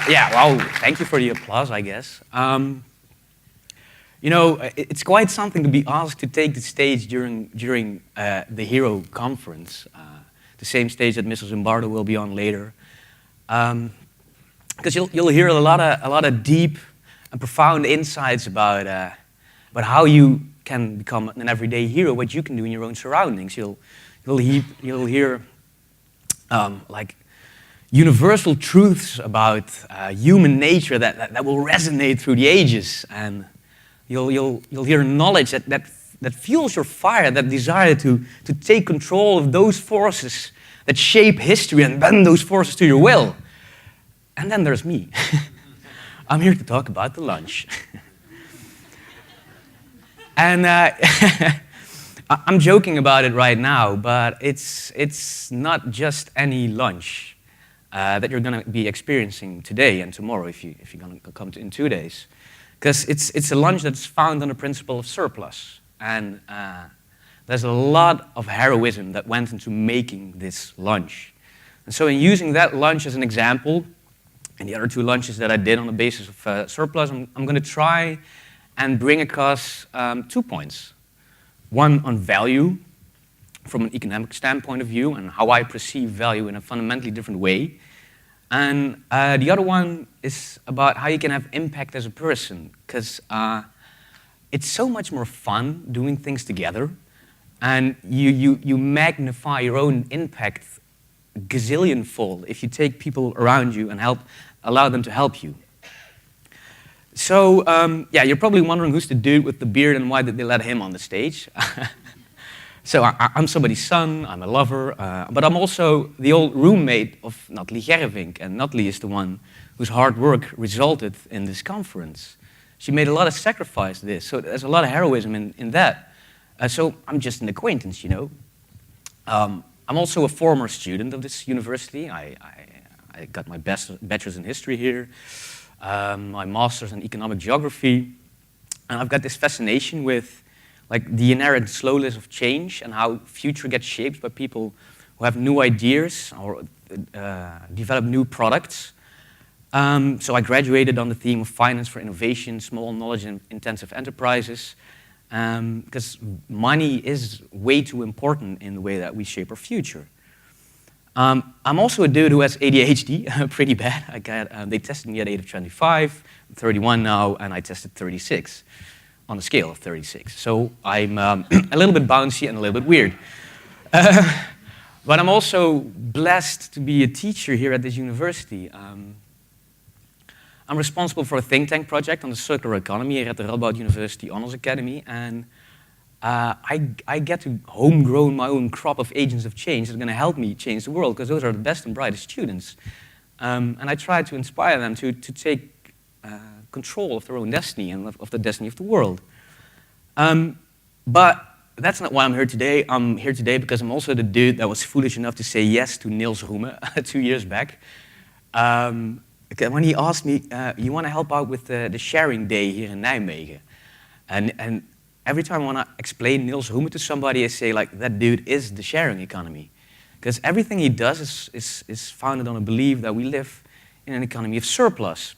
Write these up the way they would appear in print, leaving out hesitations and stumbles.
Yeah, well, thank you for the applause, I guess. You know, it's quite something to be asked to take the stage during the Hero conference, the same stage that Mrs. Zimbardo will be on later, because you'll hear a lot of deep and profound insights about how you can become an everyday hero, what you can do in your own surroundings. You'll hear like universal truths about human nature that will resonate through the ages, and you'll hear knowledge that fuels your fire, that desire to take control of those forces that shape history and bend those forces to your will. And then there's me. I'm here to talk about the lunch. And I'm joking about it right now, but it's not just any lunch that you're going to be experiencing today and tomorrow if you're going to come in 2 days. Because it's a lunch that's found on the principle of surplus. And there's a lot of heroism that went into making this lunch. And so in using that lunch as an example, and the other 2 lunches that I did on the basis of surplus, I'm going to try and bring across 2 points. One on value, from an economic standpoint of view, and how I perceive value in a fundamentally different way. And the other one is about how you can have impact as a person, because it's so much more fun doing things together, and you magnify your own impact gazillion-fold if you take people around you and allow them to help you. So, yeah, you're probably wondering who's the dude with the beard and why did they let him on the stage? So I'm somebody's son, I'm a lover, but I'm also the old roommate of Nathalie Gervink, and Nathalie is the one whose hard work resulted in this conference. She made a lot of sacrifice to this, so there's a lot of heroism in that. So I'm just an acquaintance, you know. I'm also a former student of this university. I got my bachelor's in history here, my master's in economic geography, and I've got this fascination with like the inherent slowness of change and how future gets shaped by people who have new ideas or develop new products. So I graduated on the theme of finance for innovation, small knowledge and intensive enterprises, because money is way too important in the way that we shape our future. I'm also a dude who has ADHD, pretty bad. They tested me at 8 of 25, I'm 31 now, and I tested 36. On a scale of 36. So I'm a little bit bouncy and a little bit weird. But I'm also blessed to be a teacher here at this university. I'm responsible for a think tank project on the circular economy here at the Radboud University Honors Academy, and I get to homegrown my own crop of agents of change that are going to help me change the world, because those are the best and brightest students. And I try to inspire them to take control of their own destiny and of the destiny of the world. But that's not why I'm here today. I'm here today because I'm also the dude that was foolish enough to say yes to Niels Roemen 2 years back. When he asked me, you want to help out with the sharing day here in Nijmegen? And every time I want to explain Niels Roemen to somebody, I say, like, that dude is the sharing economy. Because everything he does is founded on a belief that we live in an economy of surplus.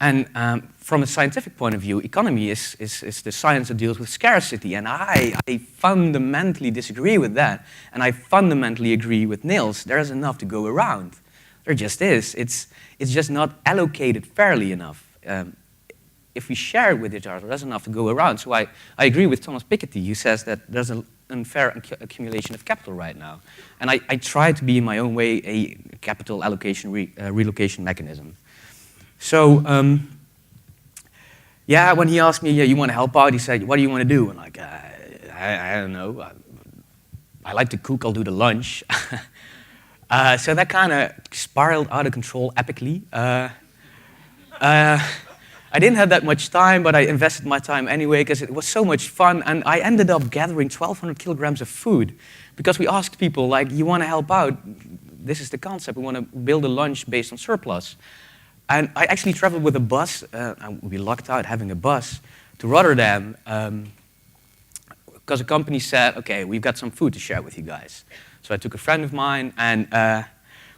And from a scientific point of view, economy is the science that deals with scarcity. And I fundamentally disagree with that. And I fundamentally agree with Niels. There is enough to go around. There just is. It's just not allocated fairly enough. If we share it with each other, there's enough to go around. So I agree with Thomas Piketty, who says that there's an unfair accumulation of capital right now. And I try to be, in my own way, a capital allocation relocation mechanism. So, yeah, when he asked me, yeah, you want to help out, he said, what do you want to do? And like, I don't know. I like to cook, I'll do the lunch. So that kind of spiraled out of control epically. I didn't have that much time, but I invested my time anyway because it was so much fun. And I ended up gathering 1,200 kilograms of food because we asked people, like, you want to help out? This is the concept. We want to build a lunch based on surplus. And I actually traveled with a bus. We lucked out having a bus to Rotterdam because a company said, okay, we've got some food to share with you guys. So I took a friend of mine, and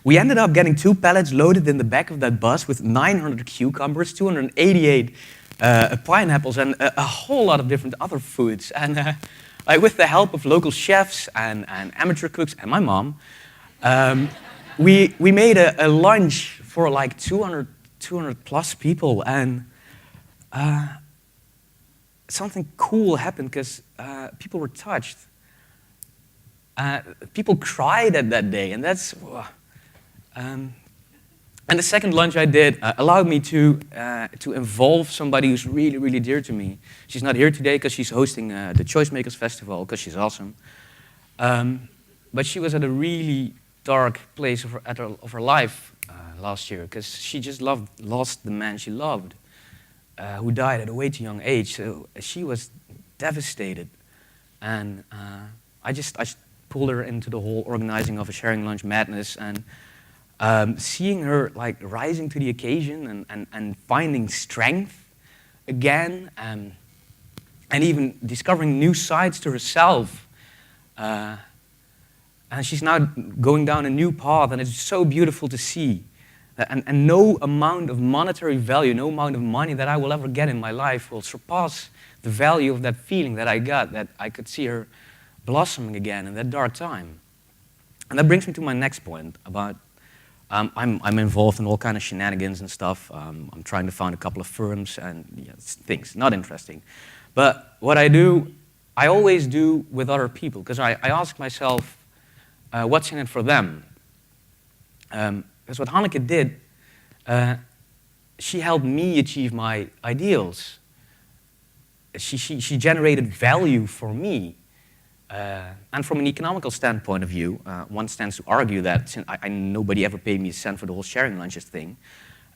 we ended up getting 2 pallets loaded in the back of that bus with 900 cucumbers, 288 pineapples, and a whole lot of different other foods. And like with the help of local chefs and amateur cooks and my mom, we made a lunch for like 200 plus people, and something cool happened because people were touched. People cried at that day, and that's. And the second lunch I did allowed me to involve somebody who's really, really dear to me. She's not here today because she's hosting the Choice Makers Festival because she's awesome. But she was at a really dark place of her life last year because she just lost the man she loved, who died at a way too young age. So she was devastated, and I just pulled her into the whole organizing of a sharing lunch madness, and seeing her like rising to the occasion and finding strength again, and even discovering new sides to herself. And she's now going down a new path, and it's so beautiful to see. And no amount of monetary value, no amount of money that I will ever get in my life will surpass the value of that feeling that I got, that I could see her blossoming again in that dark time. And that brings me to my next point about I'm involved in all kind of shenanigans and stuff. I'm trying to found a couple of firms and things, not interesting. But what I do, I always do with other people, because I ask myself, what's in it for them? Because what Hanneke did, she helped me achieve my ideals. She generated value for me. And from an economical standpoint of view, one stands to argue that since nobody ever paid me a cent for the whole sharing lunches thing,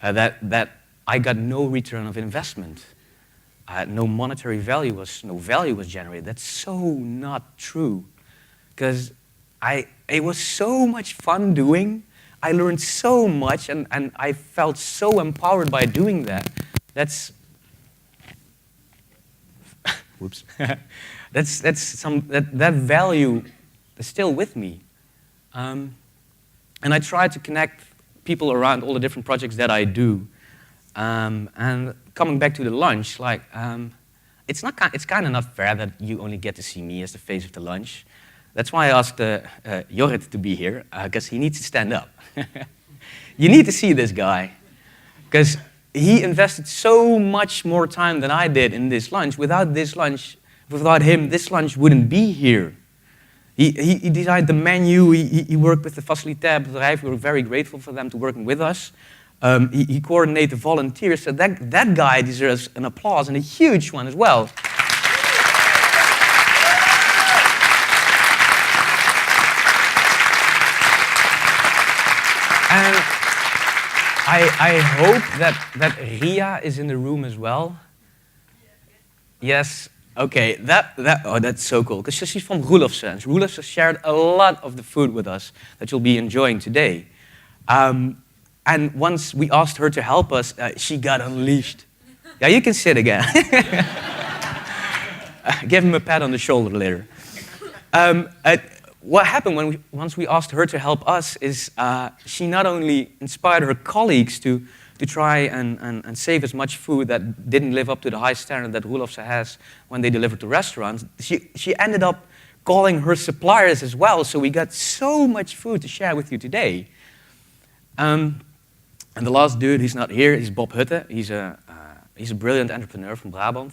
that I got no return of investment. No monetary value no value was generated. That's so not true, because it was so much fun doing. I learned so much, and I felt so empowered by doing that. That's whoops. that value is still with me, and I try to connect people around all the different projects that I do. And coming back to the lunch, like it's kind of not fair that you only get to see me as the face of the lunch. That's why I asked Jorrit to be here, because he needs to stand up. You need to see this guy, because he invested so much more time than I did in this lunch. Without him, this lunch wouldn't be here. He designed the menu, he worked with the facilitair bedrijf. We were very grateful for them to working with us. He coordinated the volunteers, so that guy deserves an applause, and a huge one as well. And I hope that Ria is in the room as well. Yes, okay, that's so cool, because she's from Roelofse, and Roelofse shared a lot of the food with us that you'll be enjoying today. And once we asked her to help us, she got unleashed. Yeah, you can sit again. Give him a pat on the shoulder later. What happened once we asked her to help us is she not only inspired her colleagues to try and save as much food that didn't live up to the high standard that Roelofse has when they deliver to restaurants, she ended up calling her suppliers as well, so we got so much food to share with you today. And the last dude, he's not here, he's Bob Hutte. He's a brilliant entrepreneur from Brabant.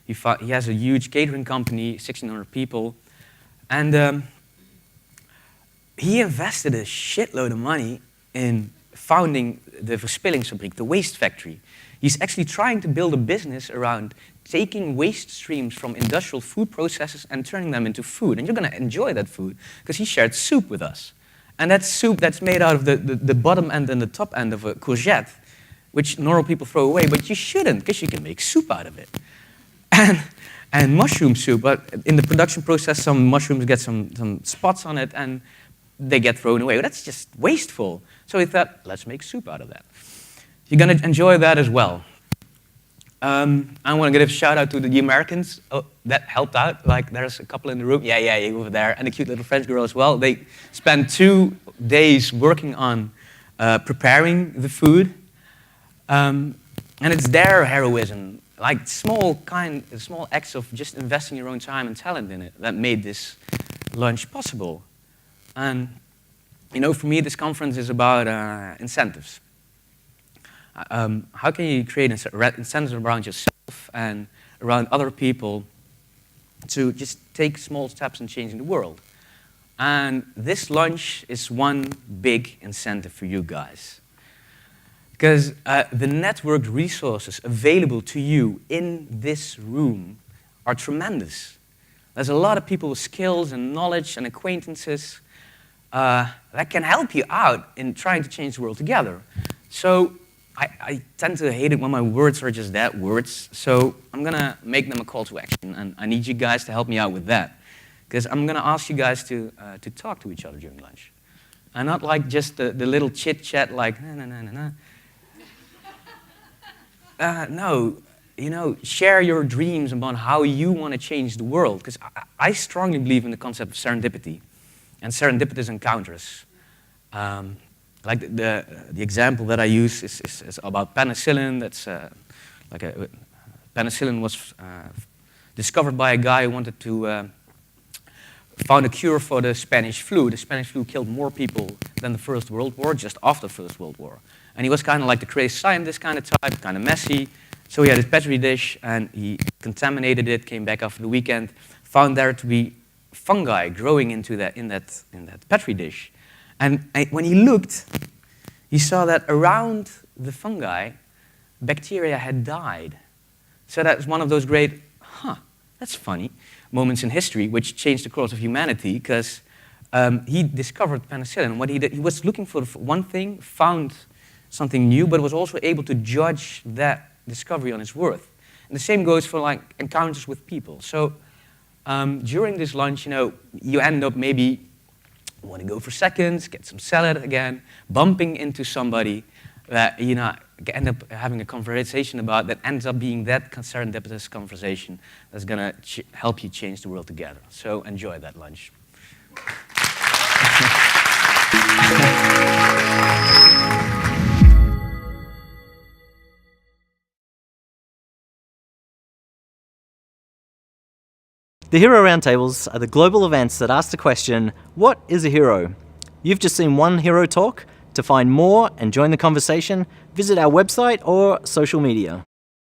He has a huge catering company, 1,600 people. And he invested a shitload of money in founding the Verspillingsfabriek, the waste factory. He's actually trying to build a business around taking waste streams from industrial food processes and turning them into food. And you're going to enjoy that food, because he shared soup with us. And that's soup that's made out of the bottom end and the top end of a courgette, which normal people throw away, but you shouldn't, because you can make soup out of it. And mushroom soup, but in the production process, some mushrooms get some spots on it, and they get thrown away. Well, that's just wasteful. So we thought, let's make soup out of that. You're going to enjoy that as well. I want to give a shout out to the Americans that helped out. Like, there's a couple in the room. Yeah, over there. And a cute little French girl as well. They spent 2 days working on preparing the food. And it's their heroism, like small acts of just investing your own time and talent in it that made this lunch possible. And, you know, for me, this conference is about incentives. How can you create incentives around yourself and around other people to just take small steps in changing the world? And this lunch is one big incentive for you guys. Because the networked resources available to you in this room are tremendous. There's a lot of people with skills and knowledge and acquaintances that can help you out in trying to change the world together. So I tend to hate it when my words are just that, words. So I'm going to make them a call to action, and I need you guys to help me out with that. Because I'm going to ask you guys to talk to each other during lunch. And not like just the little chit-chat like, na. No, you know, share your dreams about how you want to change the world. Because I strongly believe in the concept of serendipity and serendipitous encounters. Like the example that I use is about penicillin. That's penicillin was discovered by a guy who wanted to found a cure for the Spanish flu. The Spanish flu killed more people than the First World War, just after the First World War. And he was kind of like the crazy scientist kind of type, kind of messy. So he had his petri dish, and he contaminated it, came back after the weekend, found there to be fungi growing in that petri dish. And when he looked, he saw that around the fungi, bacteria had died. So that's one of those great, that's funny, moments in history which changed the course of humanity, because he discovered penicillin. What he did, he was looking for one thing, found something new, but was also able to judge that discovery on its worth. And the same goes for like encounters with people. So during this lunch, you know, you end up maybe want to go for seconds, get some salad again, bumping into somebody that, you know, end up having a conversation about that ends up being that serendipitous conversation that's going to help you change the world together. So enjoy that lunch. The Hero Roundtables are the global events that ask the question, what is a hero? You've just seen one hero talk. To find more and join the conversation, visit our website or social media.